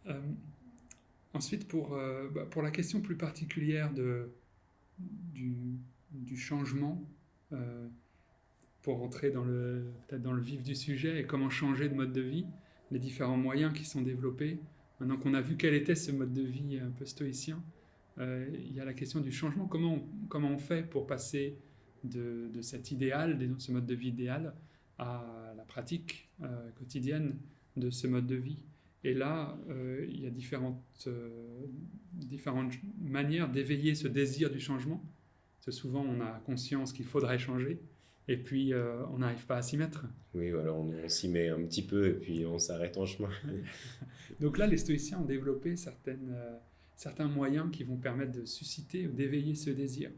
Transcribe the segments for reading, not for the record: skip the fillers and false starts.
Euh, Ensuite, pour la question plus particulière du, du changement, euh, pour entrer peut-être dans le vif du sujet et comment changer de mode de vie, les différents moyens qui sont développés. Maintenant qu'on a vu quel était ce mode de vie un peu stoïcien, il y a la question du changement. Comment on fait pour passer de cet idéal, de ce mode de vie idéal, à la pratique quotidienne de ce mode de vie. Et là, il y a différentes manières d'éveiller ce désir du changement. Parce que souvent, on a conscience qu'il faudrait changer, et puis on n'arrive pas à s'y mettre. Oui, voilà, on s'y met un petit peu et puis on s'arrête en chemin. Donc là, les stoïciens ont développé certains moyens qui vont permettre de susciter ou d'éveiller ce désir.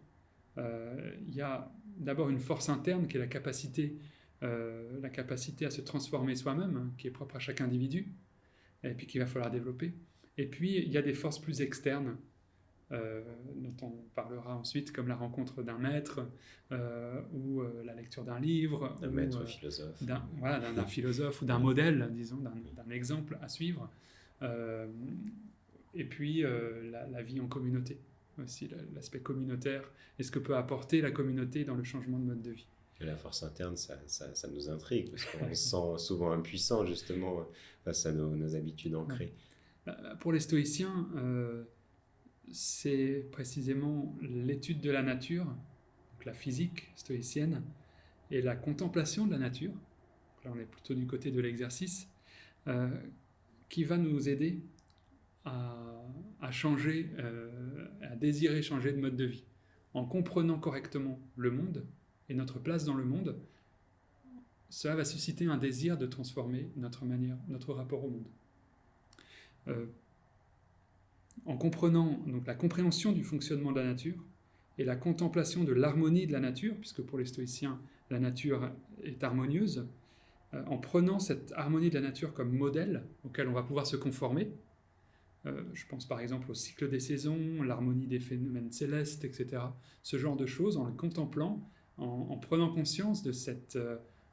Il y a d'abord une force interne qui est la capacité à se transformer soi-même, hein, qui est propre à chaque individu, et puis qu'il va falloir développer. Et puis, il y a des forces plus externes, dont on parlera ensuite, comme la rencontre d'un maître, ou la lecture d'un livre, Un ou maître philosophe. d'un philosophe, ou d'un modèle, disons, d'un exemple à suivre. Euh, et puis, la vie en communauté, aussi l'aspect communautaire, et ce que peut apporter la communauté dans le changement de mode de vie. Et la force interne, ça nous intrigue, parce qu'on se sent souvent impuissant, justement, face à nos habitudes ancrées. Pour les stoïciens, c'est précisément l'étude de la nature, donc la physique stoïcienne, et la contemplation de la nature, là on est plutôt du côté de l'exercice, qui va nous aider à changer, à désirer changer de mode de vie. En comprenant correctement le monde et notre place dans le monde, cela va susciter un désir de transformer notre rapport au monde. En comprenant donc la compréhension du fonctionnement de la nature et la contemplation de l'harmonie de la nature, puisque pour les stoïciens, la nature est harmonieuse, en prenant cette harmonie de la nature comme modèle auquel on va pouvoir se conformer, je pense par exemple au cycle des saisons, l'harmonie des phénomènes célestes, etc. Ce genre de choses, en le contemplant, en prenant conscience de cet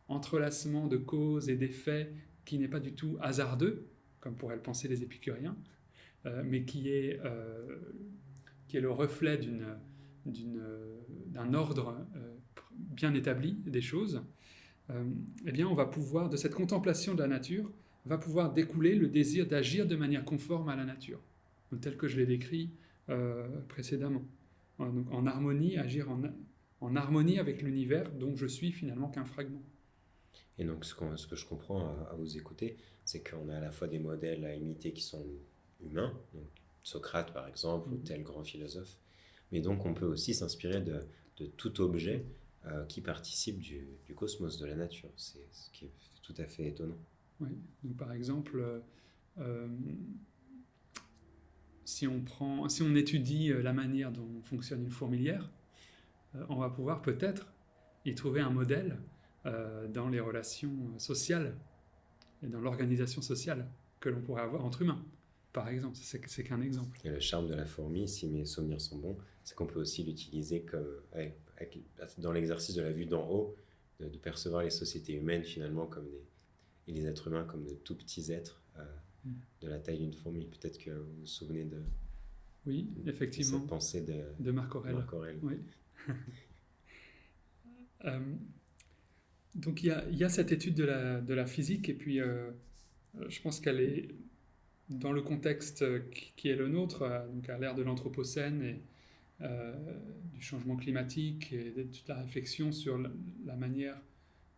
entrelacement de causes et d'effets qui n'est pas du tout hasardeux, comme pourraient le penser les épicuriens, mais qui est le reflet d'un ordre bien établi des choses, eh bien on va pouvoir, de cette contemplation de la nature, va pouvoir découler le désir d'agir de manière conforme à la nature, tel que je l'ai décrit précédemment. Donc en harmonie, agir en harmonie avec l'univers dont je suis finalement qu'un fragment. Et donc, ce que je comprends à vous écouter, c'est qu'on a à la fois des modèles à imiter qui sont humains, donc Socrate par exemple, ou tel grand philosophe, mais donc on peut aussi s'inspirer de tout objet qui participe du cosmos, de la nature. C'est ce qui est tout à fait étonnant. Oui. Donc par exemple, si on étudie la manière dont fonctionne une fourmilière, on va pouvoir peut-être y trouver un modèle dans les relations sociales et dans l'organisation sociale que l'on pourrait avoir entre humains. Par exemple, c'est qu'un exemple. Et le charme de la fourmi, si mes souvenirs sont bons, c'est qu'on peut aussi l'utiliser comme, dans l'exercice de la vue d'en haut, de percevoir les sociétés humaines finalement et les êtres humains comme de tout petits êtres de la taille d'une fourmi. Peut-être que vous vous souvenez oui, effectivement, de cette pensée de Marc Aurèle. Oui. Donc il y a cette étude de la physique, et puis je pense qu'elle est dans le contexte qui est le nôtre, donc à l'ère de l'Anthropocène et du changement climatique, et de toute la réflexion sur la manière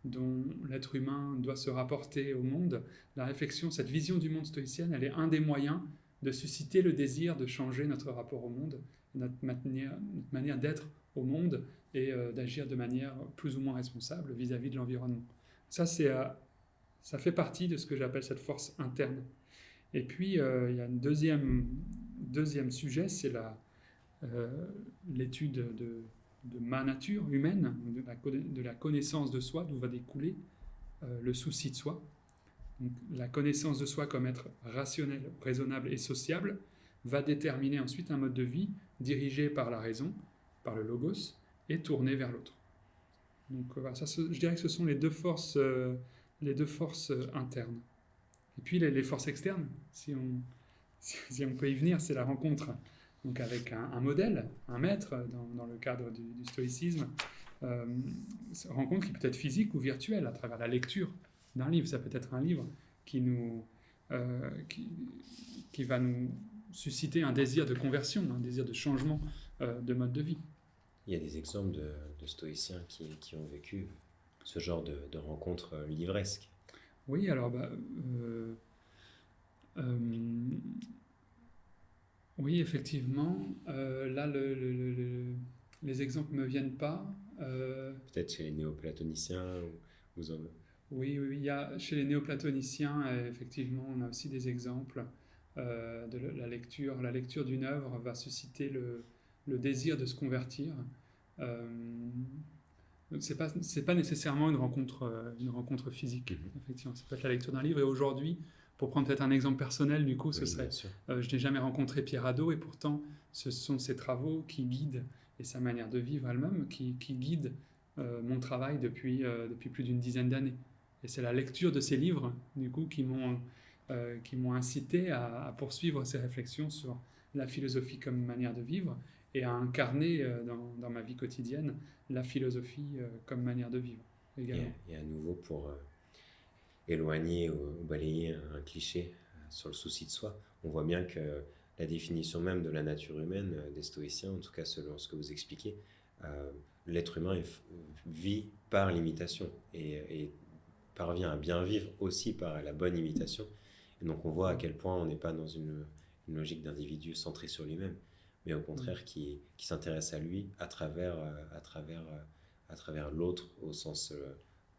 dont l'être humain doit se rapporter au monde. La réflexion, cette vision du monde stoïcienne, elle est un des moyens de susciter le désir de changer notre rapport au monde, notre manière d'être au monde, et d'agir de manière plus ou moins responsable vis-à-vis de l'environnement. Ça fait partie de ce que j'appelle cette force interne. Et puis, il y a un deuxième sujet, c'est l'étude de ma nature humaine, de la connaissance de soi, d'où va découler le souci de soi. Donc, la connaissance de soi comme être rationnel, raisonnable et sociable va déterminer ensuite un mode de vie dirigé par la raison, par le logos, et tourné vers l'autre. Donc voilà, je dirais que ce sont les deux forces internes. Et puis les forces externes, si si on peut y venir, c'est la rencontre donc avec un modèle, un maître dans le cadre du stoïcisme. Rencontre qui peut être physique ou virtuelle à travers la lecture d'un livre. Ça peut être un livre qui, nous, qui va nous susciter un désir de conversion, un désir de changement de mode de vie. Il y a des exemples de stoïciens qui ont vécu ce genre de rencontres livresques. Oui, alors oui, effectivement. Là, les exemples ne me viennent pas. Peut-être chez les néoplatoniciens vous en... Oui, il y a, chez les néoplatoniciens, effectivement, on a aussi des exemples de la lecture. La lecture d'une œuvre va susciter le désir de se convertir. Donc c'est pas nécessairement une rencontre physique, effectivement. Ça peut être la lecture d'un livre. Et aujourd'hui, pour prendre peut-être un exemple personnel, du coup, ce serait, je n'ai jamais rencontré Pierre Hadot, et pourtant, ce sont ses travaux qui guident, et sa manière de vivre elle-même, qui guident mon travail depuis plus d'une dizaine d'années. Et c'est la lecture de ces livres, du coup, qui m'ont incité à poursuivre ces réflexions sur la philosophie comme manière de vivre, et à incarner dans ma vie quotidienne la philosophie comme manière de vivre également. Et à nouveau, pour éloigner ou balayer un cliché sur le souci de soi, on voit bien que la définition même de la nature humaine des stoïciens, en tout cas selon ce que vous expliquez, l'être humain vit par l'imitation et parvient à bien vivre aussi par la bonne imitation. Et donc on voit à quel point on n'est pas dans une logique d'individu centré sur lui-même, mais au contraire qui s'intéresse à lui à travers l'autre, au sens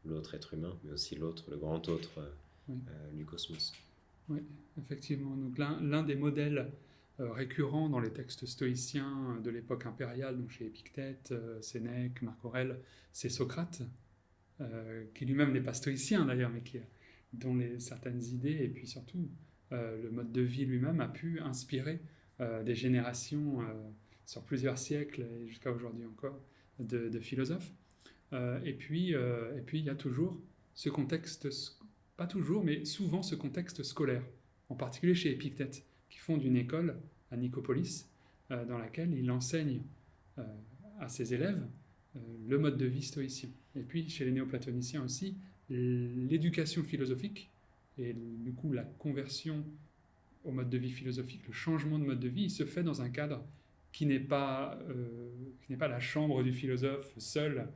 l'autre être humain, mais aussi l'autre, le grand autre du cosmos. Oui, effectivement. Donc l'un des modèles récurrents dans les textes stoïciens de l'époque impériale, donc chez Épictète, Sénèque, Marc Aurèle, c'est Socrate, qui lui-même n'est pas stoïcien d'ailleurs, mais dont certaines idées et puis surtout le mode de vie lui-même a pu inspirer des générations sur plusieurs siècles et jusqu'à aujourd'hui encore de philosophes. Et puis il y a toujours ce contexte, pas toujours, mais souvent ce contexte scolaire, en particulier chez Épictète, qui fonde une école à Nicopolis, dans laquelle il enseigne à ses élèves le mode de vie stoïcien. Et puis chez les néoplatoniciens aussi, l'éducation philosophique, et du coup la conversion au mode de vie philosophique, le changement de mode de vie, il se fait dans un cadre qui n'est pas la chambre du philosophe seul,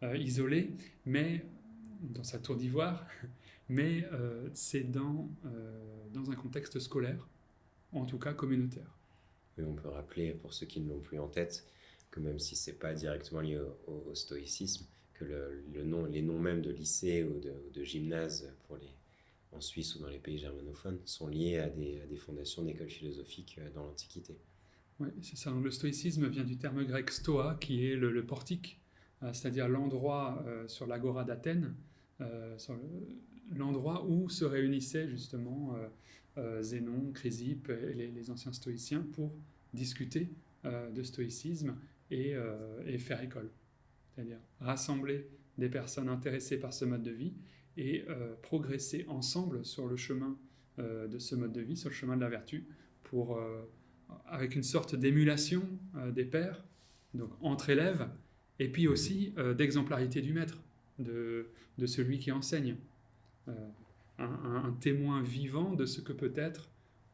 isolé, mais dans sa tour d'ivoire, mais c'est dans un contexte scolaire, en tout cas communautaire. Oui, on peut rappeler, pour ceux qui ne l'ont plus en tête, que même si ce n'est pas directement lié au stoïcisme, que les noms même de lycées ou de gymnases en Suisse ou dans les pays germanophones sont liés à des fondations d'écoles philosophiques dans l'Antiquité. Oui, c'est ça. Donc, le stoïcisme vient du terme grec stoa, qui est le portique, c'est-à-dire l'endroit sur l'agora d'Athènes, l'endroit où se réunissaient justement Zénon, Chrysippe et les anciens stoïciens pour discuter de stoïcisme et faire école. C'est-à-dire rassembler des personnes intéressées par ce mode de vie et progresser ensemble sur le chemin de ce mode de vie, sur le chemin de la vertu, avec une sorte d'émulation des pairs, donc entre élèves, et puis aussi d'exemplarité du maître, de celui qui enseigne. Un témoin vivant de ce que peut être,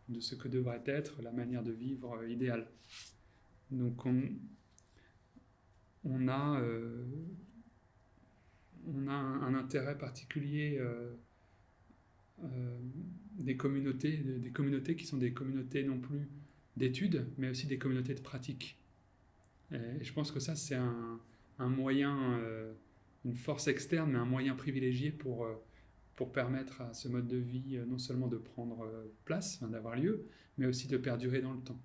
de ce que devrait être la manière de vivre idéale. Donc on a un intérêt particulier des communautés qui sont des communautés non plus d'études, mais aussi des communautés de pratique. Et je pense que ça, c'est un moyen, une force externe, mais un moyen privilégié pour permettre à ce mode de vie non seulement de prendre place, d'avoir lieu, mais aussi de perdurer dans le temps,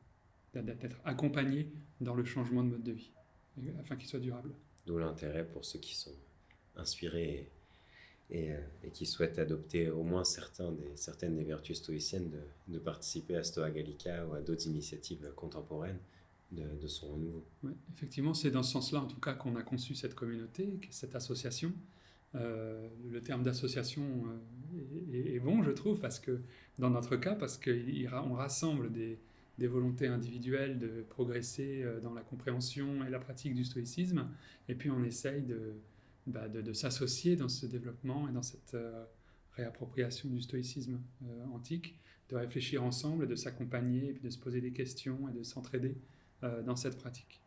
d'être accompagné dans le changement de mode de vie, afin qu'il soit durable. D'où l'intérêt pour ceux qui sont inspirés et qui souhaitent adopter au moins certaines des vertus stoïciennes de participer à Stoa Gallica ou à d'autres initiatives contemporaines de son renouveau. Oui, effectivement, c'est dans ce sens-là, en tout cas, qu'on a conçu cette communauté, cette association, Le terme d'association est bon, je trouve, parce que dans notre cas, parce qu'on rassemble des volontés individuelles de progresser dans la compréhension et la pratique du stoïcisme, et puis on essaye de s'associer dans ce développement et dans cette réappropriation du stoïcisme antique, de réfléchir ensemble, de s'accompagner, et puis de se poser des questions et de s'entraider dans cette pratique.